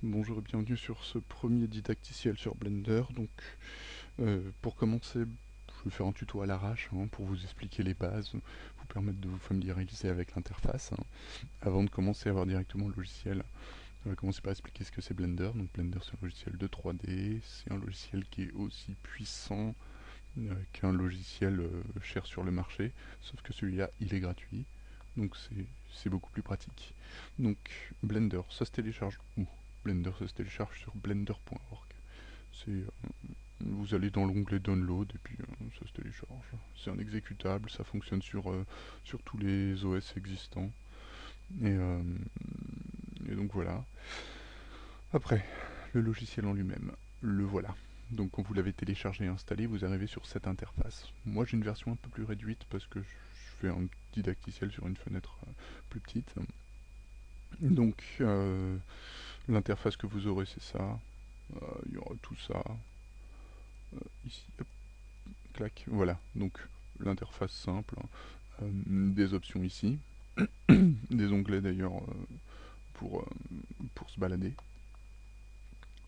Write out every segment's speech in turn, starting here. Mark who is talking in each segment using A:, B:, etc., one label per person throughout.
A: Bonjour et bienvenue sur ce premier didacticiel sur Blender. Pour commencer, je vais faire un tuto à l'arrache pour vous expliquer les bases, vous permettre de vous familiariser avec l'interface. Avant de commencer à voir directement le logiciel, on va commencer par expliquer ce que c'est Blender. Donc Blender, c'est un logiciel de 3D, c'est un logiciel qui est aussi puissant qu'un logiciel cher sur le marché, sauf que celui-là, il est gratuit, donc c'est beaucoup plus pratique. Donc Blender, ça se télécharge où? Blender, ça se télécharge sur blender.org. Vous allez dans l'onglet Download et puis ça se télécharge. C'est un exécutable, ça fonctionne sur tous les OS existants. Et, euh, et donc voilà. Après, le logiciel en lui-même, le voilà. Donc quand vous l'avez téléchargé et installé, vous arrivez sur cette interface. Moi j'ai une version un peu plus réduite parce que je fais un didacticiel sur une fenêtre plus petite. Donc l'interface que vous aurez c'est ça. Il y aura tout ça. Ici, hop, clac, voilà. Donc l'interface simple. Des options ici. Des onglets d'ailleurs pour, euh, pour se balader.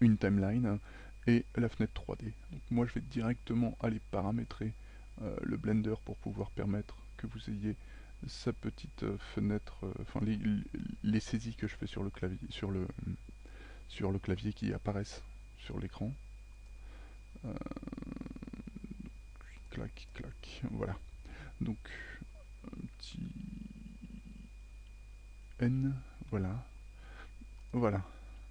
A: Une timeline et la fenêtre 3D. Donc moi je vais directement aller paramétrer le Blender pour pouvoir permettre que vous ayez sa petite fenêtre, enfin les saisies que je fais sur le clavier, sur le clavier qui apparaissent sur l'écran. Euh, clac, clac, voilà. Donc un petit N, voilà, voilà.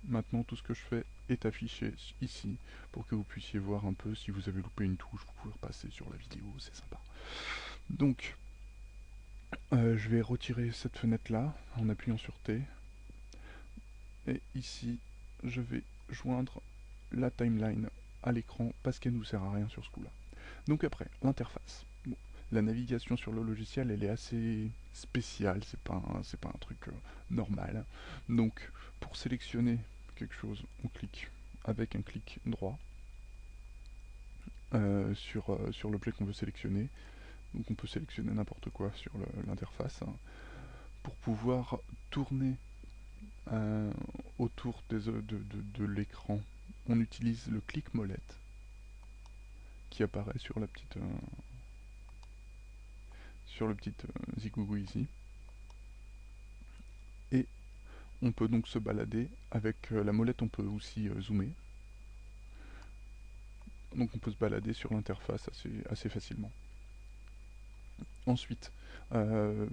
A: Maintenant tout ce que je fais est affiché ici pour que vous puissiez voir un peu si vous avez loupé une touche, vous pouvez repasser sur la vidéo, c'est sympa. Donc je vais retirer cette fenêtre là en appuyant sur T et ici je vais joindre la timeline à l'écran parce qu'elle nous sert à rien sur ce coup là. Donc après l'interface. Bon, la navigation sur le logiciel elle est assez spéciale, c'est pas un truc normal. Donc pour sélectionner quelque chose on clique avec un clic droit sur l'objet qu'on veut sélectionner. Donc on peut sélectionner n'importe quoi sur l'interface pour pouvoir tourner euh, autour de l'écran. On utilise le clic molette qui apparaît sur le petit zigougou ici. Et on peut donc se balader avec la molette, on peut aussi zoomer. Donc on peut se balader sur l'interface assez facilement. Ensuite,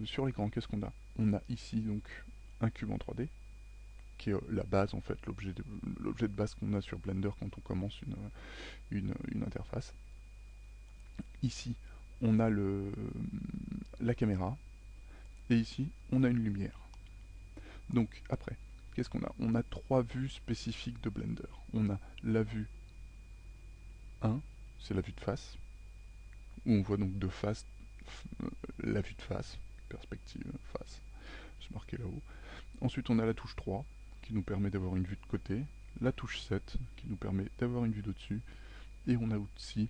A: sur l'écran, qu'est-ce qu'on a? On a ici donc un cube en 3D, qui est la base en fait, l'objet de base qu'on a sur Blender quand on commence une interface. Ici, on a la caméra, et ici, on a une lumière. Donc après, qu'est-ce qu'on a? On a trois vues spécifiques de Blender. On a la vue 1, c'est la vue de face, où on voit donc de face la vue de face, perspective face, c'est marqué là-haut. Ensuite, on a la touche 3, qui nous permet d'avoir une vue de côté, la touche 7, qui nous permet d'avoir une vue d'au-dessus, et on a aussi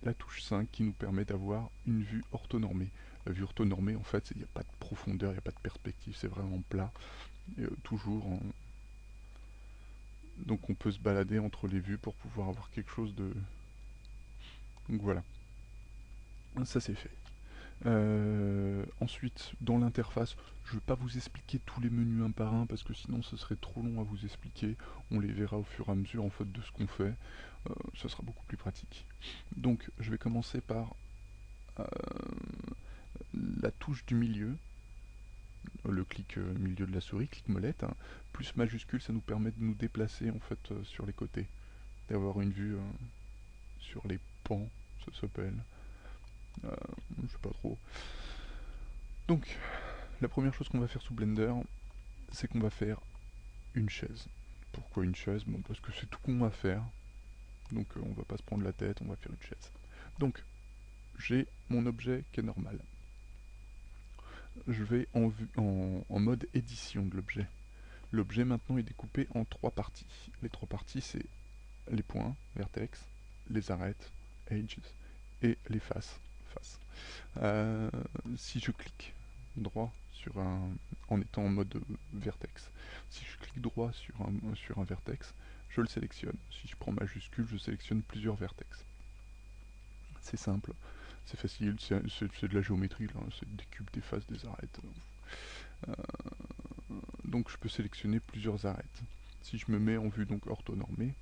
A: la touche 5 qui nous permet d'avoir une vue orthonormée. La vue orthonormée, en fait, il n'y a pas de profondeur, il n'y a pas de perspective, c'est vraiment plat. Et, toujours en... Donc on peut se balader entre les vues pour pouvoir avoir quelque chose de... Donc voilà, ça c'est fait. Ensuite, dans l'interface, je ne vais pas vous expliquer tous les menus un par un parce que sinon ce serait trop long à vous expliquer. On les verra au fur et à mesure en fait de ce qu'on fait. Ce sera beaucoup plus pratique. Donc je vais commencer par euh, la touche du milieu, le clic milieu de la souris, clic molette, plus majuscule, ça nous permet de nous déplacer en fait sur les côtés, d'avoir une vue sur les pans, ça s'appelle. Je sais pas trop. Donc la première chose qu'on va faire sous Blender, c'est qu'on va faire une chaise. Pourquoi une chaise? Bon, parce que c'est tout con à faire. Donc on va pas se prendre la tête, on va faire une chaise. Donc j'ai mon objet qui est normal. Je vais en mode édition de l'objet. L'objet maintenant est découpé en trois parties. Les trois parties c'est les points, vertex, les arêtes, edges, et les faces, face. Si je clique droit en étant en mode vertex, Si je clique droit sur un vertex, je le sélectionne. Si je prends majuscule, je sélectionne plusieurs vertex. C'est simple, c'est facile, c'est de la géométrie, là, c'est des cubes, des faces, des arêtes. Euh, donc je peux sélectionner plusieurs arêtes. Si je me mets en vue donc orthonormée,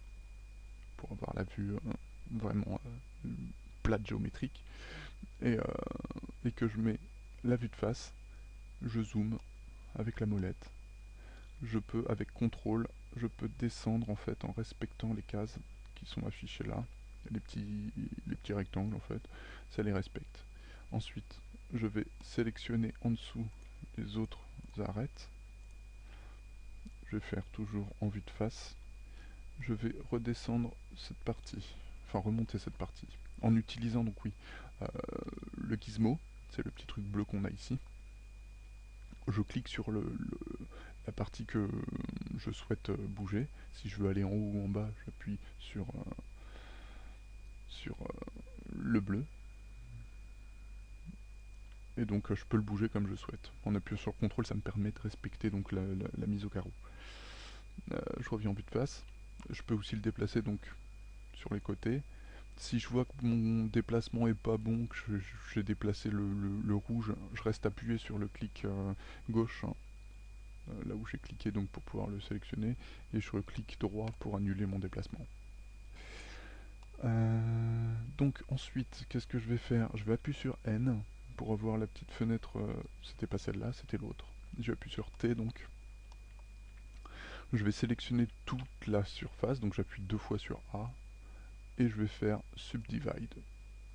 A: pour avoir la vue vraiment plate géométrique, et que je mets la vue de face, je zoome avec la molette. Je peux, avec CTRL, je peux descendre en fait en respectant les cases qui sont affichées là, les petits rectangles en fait, ça les respecte. Ensuite, je vais sélectionner en dessous les autres arêtes. Je vais faire toujours en vue de face. Je vais redescendre cette partie, enfin remonter cette partie, en utilisant donc oui, le gizmo, c'est le petit truc bleu qu'on a ici. Je clique sur la partie que je souhaite bouger. Si je veux aller en haut ou en bas, j'appuie sur le bleu. Et donc je peux le bouger comme je souhaite. En appuyant sur CTRL, ça me permet de respecter donc la mise au carreau. Je reviens en vue de face. Je peux aussi le déplacer donc sur les côtés. Si je vois que mon déplacement est pas bon, que j'ai déplacé le rouge, je reste appuyé sur le clic gauche, hein, là où j'ai cliqué donc pour pouvoir le sélectionner, et je reclique droit pour annuler mon déplacement. Donc ensuite, qu'est-ce que je vais faire? Je vais appuyer sur N pour avoir la petite fenêtre, c'était pas celle-là, c'était l'autre. Je appuie sur T donc. Je vais sélectionner toute la surface, donc j'appuie 2 fois sur A, et je vais faire Subdivide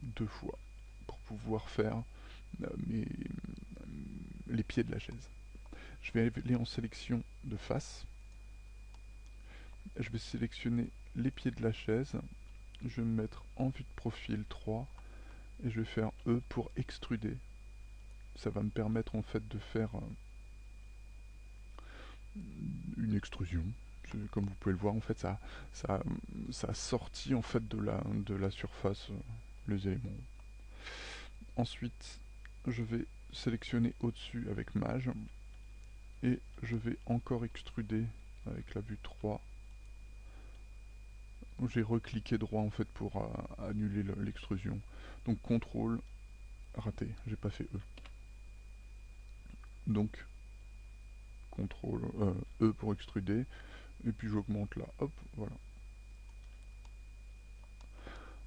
A: 2 fois pour pouvoir faire les pieds de la chaise. Je vais aller en sélection de face. Je vais sélectionner les pieds de la chaise. Je vais me mettre en vue de profil 3 et je vais faire E pour extruder. Ça va me permettre en fait de faire une extrusion. Comme vous pouvez le voir, en fait, ça a sorti en fait de la surface les éléments. Ensuite, je vais sélectionner au-dessus avec Mage et je vais encore extruder avec la vue 3. J'ai recliqué droit en fait pour annuler l'extrusion. Donc CTRL, raté, j'ai pas fait E. Donc CTRL E pour extruder, et puis j'augmente là, hop, voilà.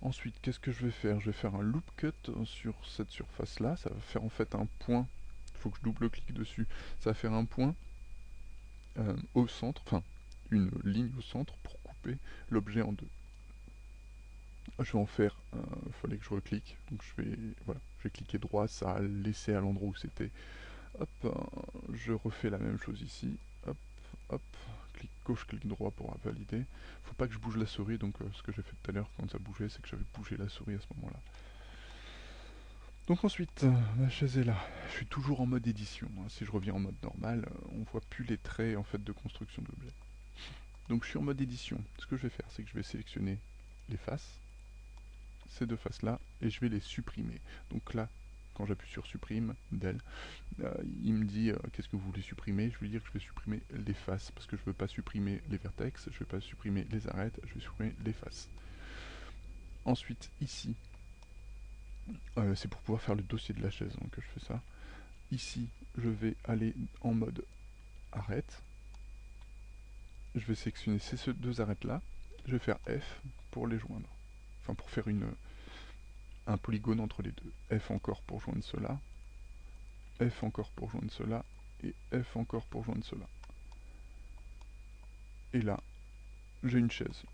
A: Ensuite, qu'est-ce que je vais faire? Je vais faire un loop cut sur cette surface là, ça va faire en fait un point, il faut que je double-clique dessus, ça va faire un point au centre, enfin une ligne au centre pour couper l'objet en deux. Je vais en faire, il fallait que je reclique, donc voilà, je vais cliquer droit, ça a laissé à l'endroit où c'était. Hop, je refais la même chose ici, hop, hop, clic gauche, clic droit pour valider. Faut pas que je bouge la souris, donc ce que j'ai fait tout à l'heure quand ça bougeait, c'est que j'avais bougé la souris à ce moment-là. Donc ensuite, ma chaise est là. Je suis toujours en mode édition, hein. Si je reviens en mode normal, on voit plus les traits en fait de construction de l'objet. Donc je suis en mode édition. Ce que je vais faire, c'est que je vais sélectionner les faces, ces deux faces là, et je vais les supprimer. Donc là, quand j'appuie sur supprime del, il me dit qu'est-ce que vous voulez supprimer. Je vais dire que je vais supprimer les faces parce que je ne veux pas supprimer les vertex, je ne veux pas supprimer les arêtes, je vais supprimer les faces. Ensuite ici, c'est pour pouvoir faire le dossier de la chaise hein, que je fais ça. Ici je vais aller en mode arête, je vais sélectionner ces deux arêtes là, je vais faire F pour les joindre, enfin pour faire un polygone entre les deux. F encore pour joindre cela, F encore pour joindre cela, et F encore pour joindre cela. Et là, j'ai une chaise.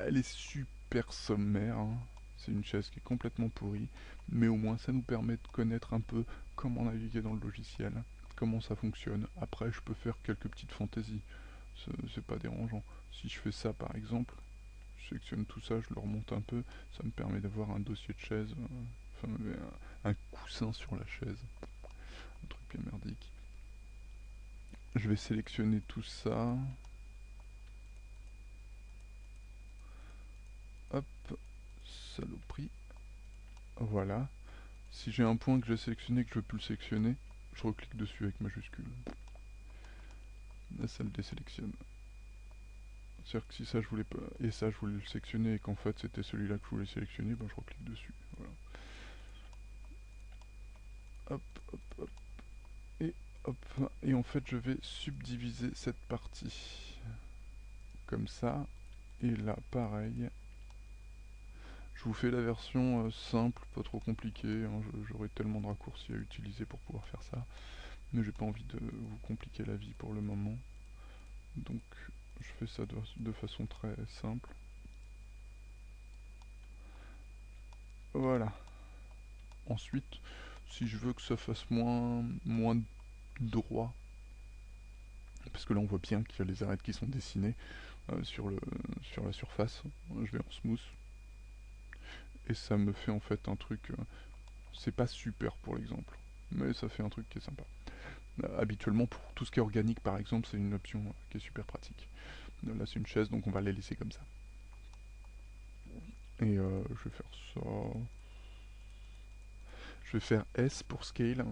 A: Elle est super sommaire, hein. C'est une chaise qui est complètement pourrie, mais au moins ça nous permet de connaître un peu comment naviguer dans le logiciel, comment ça fonctionne. Après, je peux faire quelques petites fantaisies, c'est pas dérangeant. Si je fais ça par exemple, je sélectionne tout ça, je le remonte un peu, ça me permet d'avoir un dossier de chaise, enfin un coussin sur la chaise, un truc bien merdique. Je vais sélectionner tout ça. Hop, saloperie. Voilà. Si j'ai un point que j'ai sélectionné que je veux plus le sélectionner, je reclique dessus avec majuscule. ça le désélectionne. C'est-à-dire que si ça je voulais pas, et ça je voulais le sélectionner, et qu'en fait c'était celui-là que je voulais sélectionner, ben je reclique dessus. Voilà. Hop, hop, hop, et hop. Et en fait je vais subdiviser cette partie. Comme ça. Et là pareil. Je vous fais la version simple, pas trop compliquée, hein. J'aurai tellement de raccourcis à utiliser pour pouvoir faire ça. Mais j'ai pas envie de vous compliquer la vie pour le moment. Donc je fais ça de façon très simple. Voilà. Ensuite, si je veux que ça fasse moins droit, parce que là on voit bien qu'il y a les arêtes qui sont dessinées sur la surface, je vais en smooth. Et ça me fait en fait un truc, c'est pas super pour l'exemple, mais ça fait un truc qui est sympa. Habituellement pour tout ce qui est organique par exemple, c'est une option qui est super pratique. Là c'est une chaise, donc on va les laisser comme ça. Et je vais faire ça. Je vais faire S pour scale,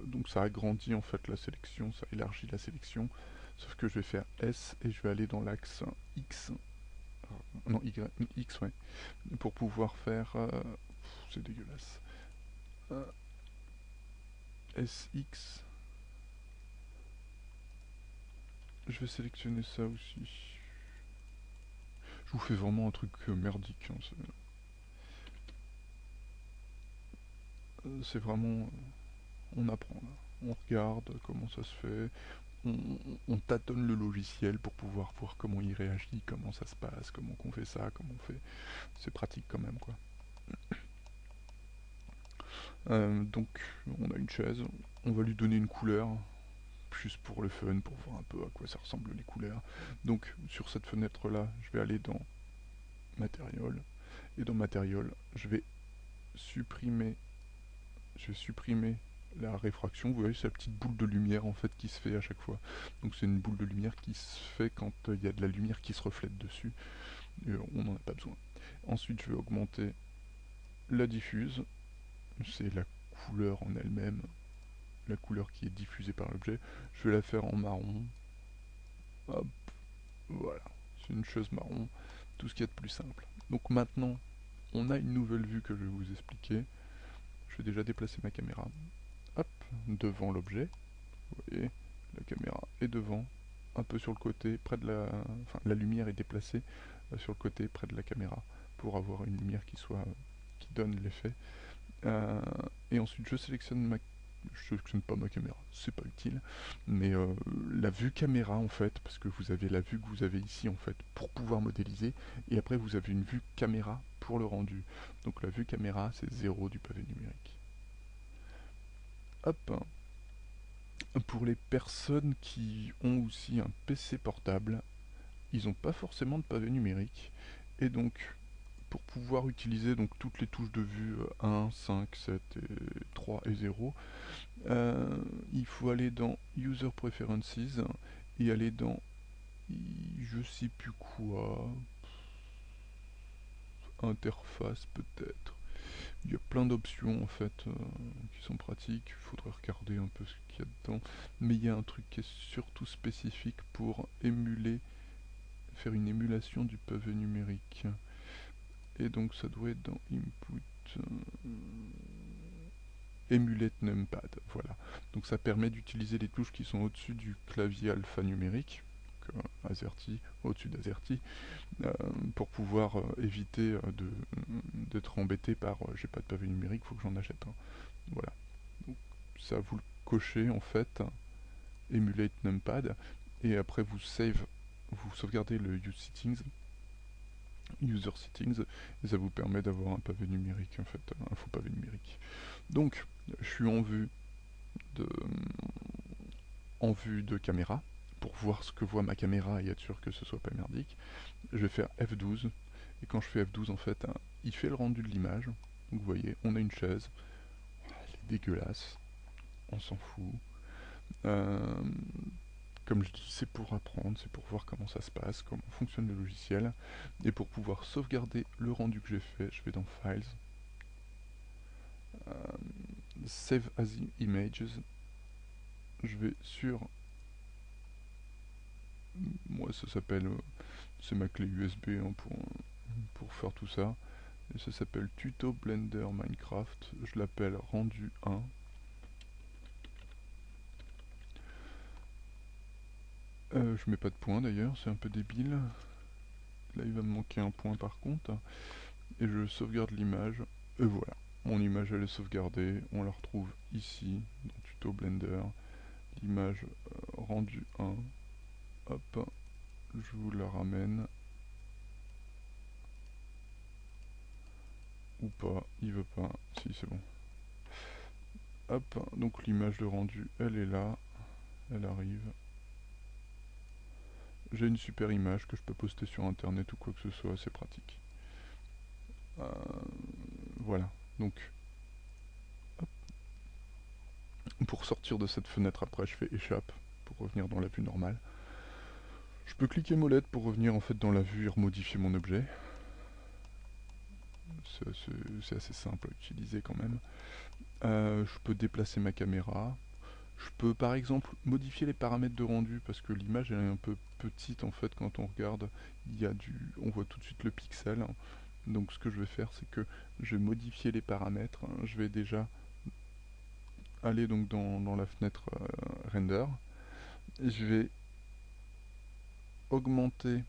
A: donc ça agrandit en fait la sélection, ça élargit la sélection. Sauf que je vais faire S et je vais aller dans l'axe X, non Y, X ouais, pour pouvoir faire, c'est dégueulasse, SX. Je vais sélectionner ça aussi. Je vous fais vraiment un truc merdique, hein, c'est vraiment, on apprend là. On regarde comment ça se fait, on tâtonne le logiciel pour pouvoir voir comment il réagit, comment ça se passe, comment on fait ça, comment on fait. C'est pratique quand même quoi. Donc on a une chaise, on va lui donner une couleur, juste pour le fun, pour voir un peu à quoi ça ressemble les couleurs. Donc sur cette fenêtre là, je vais aller dans Material, et dans Material, supprimer, je vais supprimer la réfraction. Vous voyez, c'est la petite boule de lumière en fait qui se fait à chaque fois. Donc c'est une boule de lumière qui se fait quand il y a de la lumière qui se reflète dessus. Et on n'en a pas besoin. Ensuite, je vais augmenter la diffuse. C'est la couleur en elle-même, la couleur qui est diffusée par l'objet. Je vais la faire en marron. Hop, voilà. C'est une chose marron. Tout ce qu'il y a de plus simple. Donc maintenant, on a une nouvelle vue que je vais vous expliquer. Je vais déjà déplacer ma caméra. Hop, devant l'objet. Vous voyez, la caméra est devant, un peu sur le côté, près de la... Enfin, la lumière est déplacée sur le côté, près de la caméra, pour avoir une lumière qui donne l'effet. Et ensuite, je sélectionne pas ma caméra, c'est pas utile, mais la vue caméra en fait, parce que vous avez la vue que vous avez ici en fait pour pouvoir modéliser, et après vous avez une vue caméra pour le rendu. Donc la vue caméra, c'est 0 du pavé numérique. Hop. Pour les personnes qui ont aussi un PC portable, ils n'ont pas forcément de pavé numérique. Et donc, pour pouvoir utiliser donc, toutes les touches de vue 1, 5, 7, et 3 et 0, il faut aller dans User Preferences et aller dans je sais plus quoi, interface peut-être. Il y a plein d'options en fait qui sont pratiques, il faudrait regarder un peu ce qu'il y a dedans. Mais il y a un truc qui est surtout spécifique pour faire une émulation du pavé numérique. Et donc ça doit être dans Input, Emulate Numpad, voilà. Donc ça permet d'utiliser les touches qui sont au-dessus du clavier alphanumérique, AZERTY, au-dessus d'AZERTY, pour pouvoir éviter d'être embêté par j'ai pas de pavé numérique, faut que j'en achète un. Voilà. Donc, ça vous le cochez en fait, Emulate Numpad, et après vous sauvegardez le User Settings, et ça vous permet d'avoir un pavé numérique en fait, un faux pavé numérique. Donc je suis en vue de caméra, pour voir ce que voit ma caméra et être sûr que ce soit pas merdique. Je vais faire F12, et quand je fais F12 en fait, il fait le rendu de l'image. Donc vous voyez, on a une chaise, elle est dégueulasse, on s'en fout. Euh, Comme je dis, c'est pour apprendre, c'est pour voir comment ça se passe, comment fonctionne le logiciel. Et pour pouvoir sauvegarder le rendu que j'ai fait, je vais dans Files, euh, Save as Images, je vais sur moi ça s'appelle, c'est ma clé USB hein, pour faire tout ça. Et ça s'appelle Tuto Blender Minecraft. Je l'appelle rendu 1. Je mets pas de point d'ailleurs, c'est un peu débile. Là il va me manquer un point par contre. Et je sauvegarde l'image. Et voilà. Mon image elle est sauvegardée. On la retrouve ici dans Tuto Blender. L'image rendue 1. Hop. Je vous la ramène. Ou pas. Il veut pas. Si c'est bon. Hop. Donc l'image de rendu elle est là. Elle arrive. J'ai une super image que je peux poster sur internet ou quoi que ce soit, c'est pratique. Voilà, donc hop. Pour sortir de cette fenêtre après je fais échappe pour revenir dans la vue normale. Je peux cliquer molette pour revenir en fait dans la vue et remodifier mon objet. C'est assez simple à utiliser quand même. Je peux déplacer ma caméra. Je peux par exemple modifier les paramètres de rendu parce que l'image est un peu petite en fait quand on regarde. On voit tout de suite le pixel. Donc ce que je vais faire c'est que je vais modifier les paramètres. Je vais déjà aller donc dans la fenêtre render. Je vais augmenter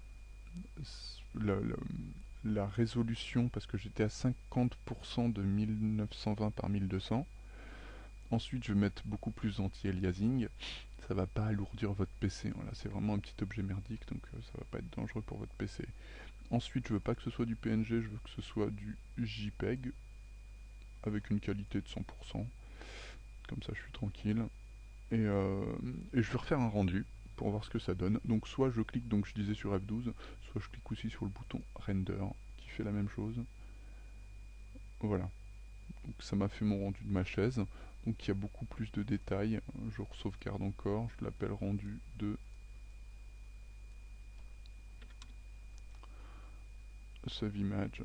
A: la résolution parce que j'étais à 50% de 1920 par 1200. Ensuite, je vais mettre beaucoup plus anti-aliasing. Ça va pas alourdir votre PC. Voilà, c'est vraiment un petit objet merdique, donc ça va pas être dangereux pour votre PC. Ensuite, je veux pas que ce soit du PNG, je veux que ce soit du JPEG avec une qualité de 100%. Comme ça, je suis tranquille. Et je vais refaire un rendu pour voir ce que ça donne. Donc soit je clique, donc je disais sur F12, soit je clique aussi sur le bouton Render qui fait la même chose. Voilà. Donc ça m'a fait mon rendu de ma chaise. Donc il y a beaucoup plus de détails. Je sauvegarde encore, je l'appelle rendu de save image.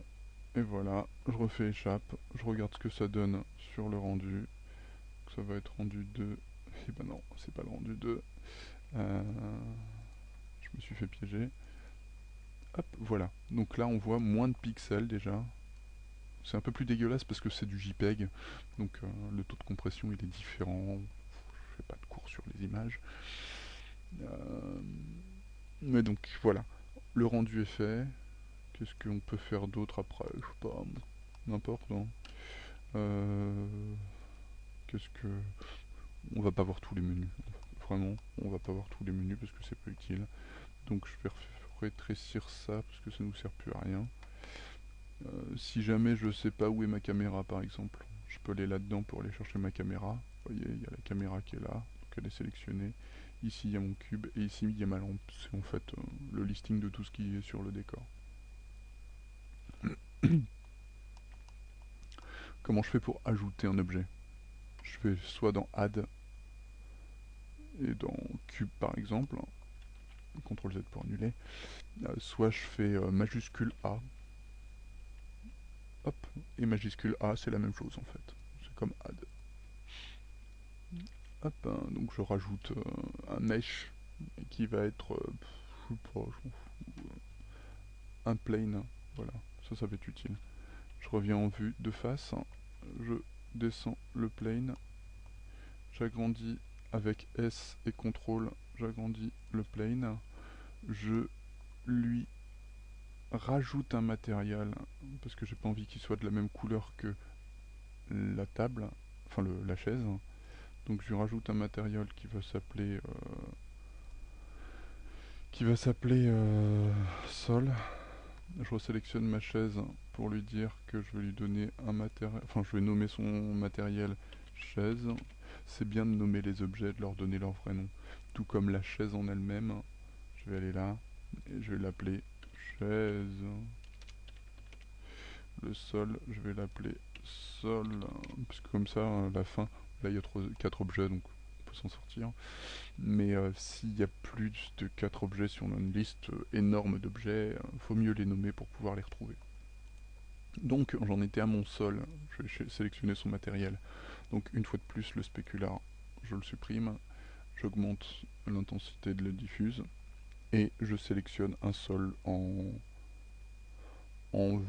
A: Et voilà, je refais échappe, je regarde ce que ça donne sur le rendu. Ça va être rendu 2. Et ben non, c'est pas le rendu 2. Je me suis fait piéger. Hop, voilà. Donc là on voit moins de pixels déjà. C'est un peu plus dégueulasse parce que c'est du JPEG. Donc le taux de compression il est différent. Je fais pas de cours sur les images. Mais donc voilà. Le rendu est fait. Qu'est-ce qu'on peut faire d'autre après? Je sais pas. N'importe. Hein. Qu'est-ce que. On va pas voir tous les menus. Vraiment, on va pas voir tous les menus parce que c'est pas utile. Donc je vais rétrécir ça parce que ça nous sert plus à rien. Si jamais je sais pas où est ma caméra par exemple, je peux aller là-dedans pour aller chercher ma caméra. Vous voyez, il y a la caméra qui est là, donc elle est sélectionnée. Ici il y a mon cube et ici il y a ma lampe. C'est en fait le listing de tout ce qui est sur le décor. Comment je fais pour ajouter un objet? Je vais soit dans Add et dans Cube par exemple, CTRL Z pour annuler, soit je fais majuscule A. Hop, et majuscule A, c'est la même chose en fait. C'est comme add. Hop, donc je rajoute un mesh qui va être, je sais pas, je m'en fous, un plane. Voilà, ça va être utile. Je reviens en vue de face, je descends le plane, j'agrandis avec S et CTRL, j'agrandis le plane, je lui rajoute un matériel parce que j'ai pas envie qu'il soit de la même couleur que la table, enfin la chaise. Donc je lui rajoute un matériel qui va s'appeler sol. Je resélectionne ma chaise pour lui dire que je vais lui donner un matériel, enfin je vais nommer son matériel chaise. C'est bien de nommer les objets, de leur donner leur vrai nom. Tout comme la chaise en elle-même. Je vais aller là et je vais l'appeler chaise. Le sol, je vais l'appeler sol, parce que comme ça, à la fin, là il y a 4 objets, donc on peut s'en sortir. Mais s'il y a plus de 4 objets, si on a une liste énorme d'objets, faut mieux les nommer pour pouvoir les retrouver. Donc j'en étais à mon sol, je vais sélectionner son matériel. Donc une fois de plus, le spécular, je le supprime, j'augmente l'intensité de la diffuse, et je sélectionne un sol en, en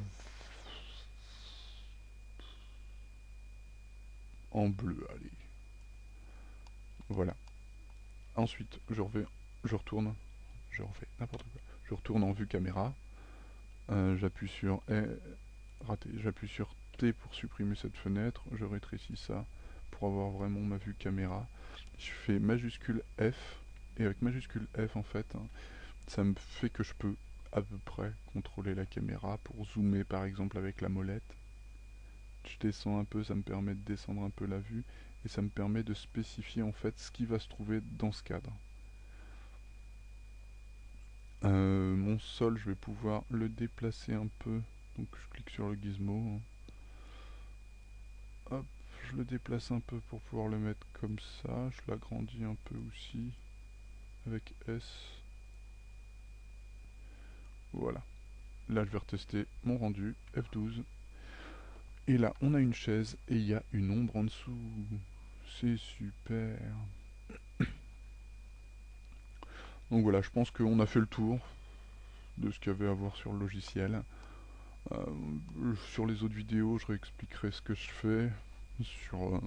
A: bleu, allez. Voilà. Ensuite, je retourne, je refais n'importe quoi. Je retourne en vue caméra. J'appuie sur raté. J'appuie sur T pour supprimer cette fenêtre. Je rétrécis ça pour avoir vraiment ma vue caméra. Je fais majuscule F. Et avec majuscule F, en fait, hein, ça me fait que je peux à peu près contrôler la caméra pour zoomer, par exemple, avec la molette. Je descends un peu, ça me permet de descendre un peu la vue. Et ça me permet de spécifier, en fait, ce qui va se trouver dans ce cadre. Mon sol, je vais pouvoir le déplacer un peu. Donc je clique sur le gizmo. Hop, je le déplace un peu pour pouvoir le mettre comme ça. Je l'agrandis un peu aussi. Avec S. Voilà. Là, je vais retester mon rendu. F12. Et là, on a une chaise et il y a une ombre en dessous. C'est super. Donc voilà, je pense qu'on a fait le tour de ce qu'il y avait à voir sur le logiciel. Sur les autres vidéos, je réexpliquerai ce que je fais sur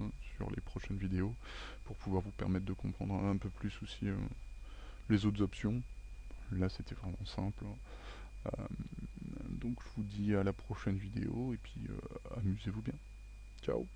A: les prochaines vidéos pour pouvoir vous permettre de comprendre un peu plus aussi les autres options. Là, c'était vraiment simple. Donc, je vous dis à la prochaine vidéo et puis amusez-vous bien. Ciao!